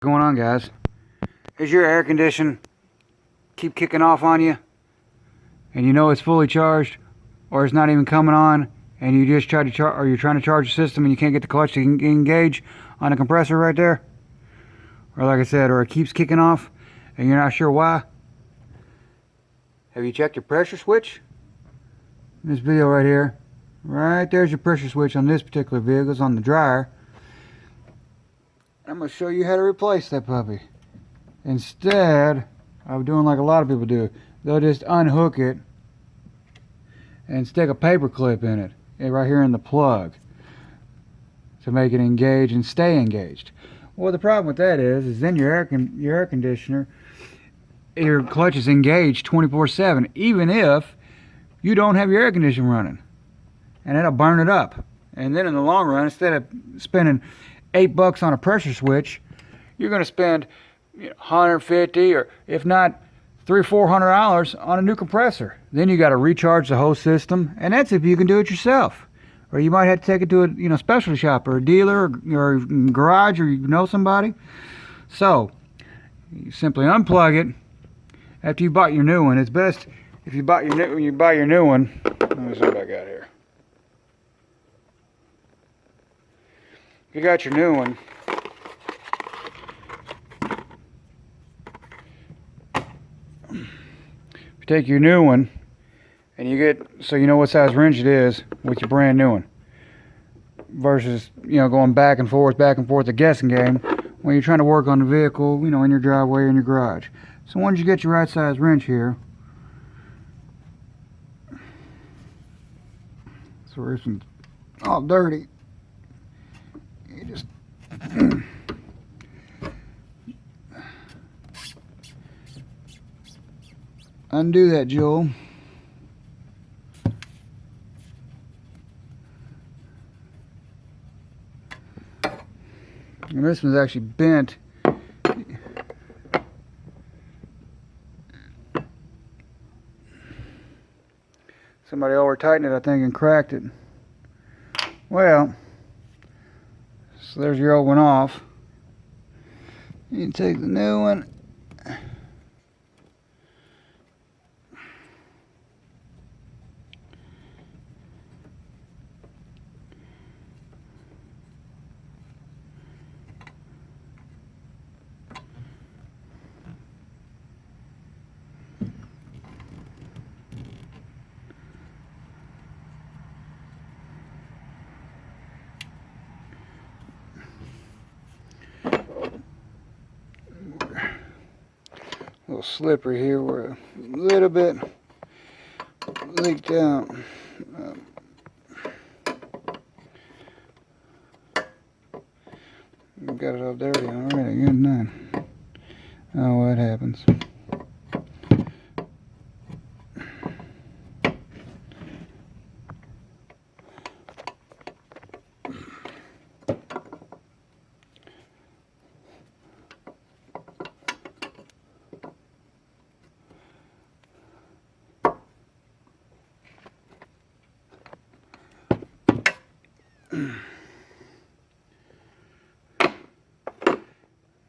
Going on, guys? Is your air condition keep kicking off on you and you know it's fully charged, or it's not even coming on, and you just try to charge, or you're trying to charge the system and you can't get the clutch to engage on the compressor right there, or like I said, or it keeps kicking off and you're not sure why? Have you checked your pressure switch? In this video right here, right there's your pressure switch on this particular vehicle. It's on the dryer. I'm going to show you how to replace that puppy. Instead of doing like a lot of people do, they'll just unhook it and stick a paper clip in it, right here in the plug, to make it engage and stay engaged. Well, the problem with that is then your air conditioner, your clutch is engaged 24/7, even if you don't have your air conditioner running, and it'll burn it up. And then in the long run, instead of spending $8 on a pressure switch, you're going to spend $150, or if not $300-400 on a new compressor. Then you got to recharge the whole system, and that's if you can do it yourself. Or you might have to take it to a specialty shop or a dealer or garage, or you know somebody. So you simply unplug it after you bought your new one. It's best if you buy your new one. Let me see what I got here. If you got your new one, if you take your new one and you get, so you know what size wrench it is with your brand new one, versus going back and forth a guessing game when you're trying to work on the vehicle, in your driveway or in your garage. So once you get your right size wrench here, so this one's all dirty. You just undo that jewel. And this one's actually bent. Somebody over tightened it, I think, and cracked it. Well, so there's your old one off. You take the new one. A little slippery here where a little bit leaked out. Got it all dirty already. Good night. Oh, what happens?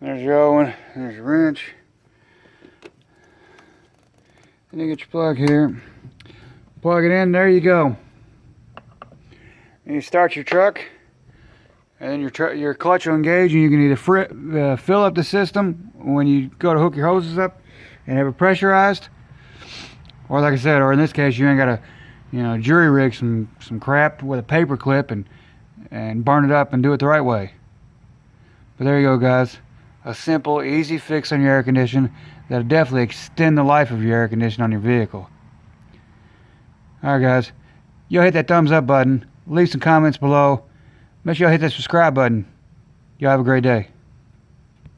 There's your old one. There's your wrench. And you get your plug here. Plug it in. There you go. And you start your truck, and then your clutch will engage, and you can either fill up the system when you go to hook your hoses up and have it pressurized, or like I said, or in this case, you ain't got to, jury rig some crap with a paper clip and burn it up and do it the right way. But there you go, guys. A simple, easy fix on your air condition that'll definitely extend the life of your air conditioner on your vehicle. Alright, guys. Y'all hit that thumbs up button. Leave some comments below. Make sure y'all hit that subscribe button. Y'all have a great day.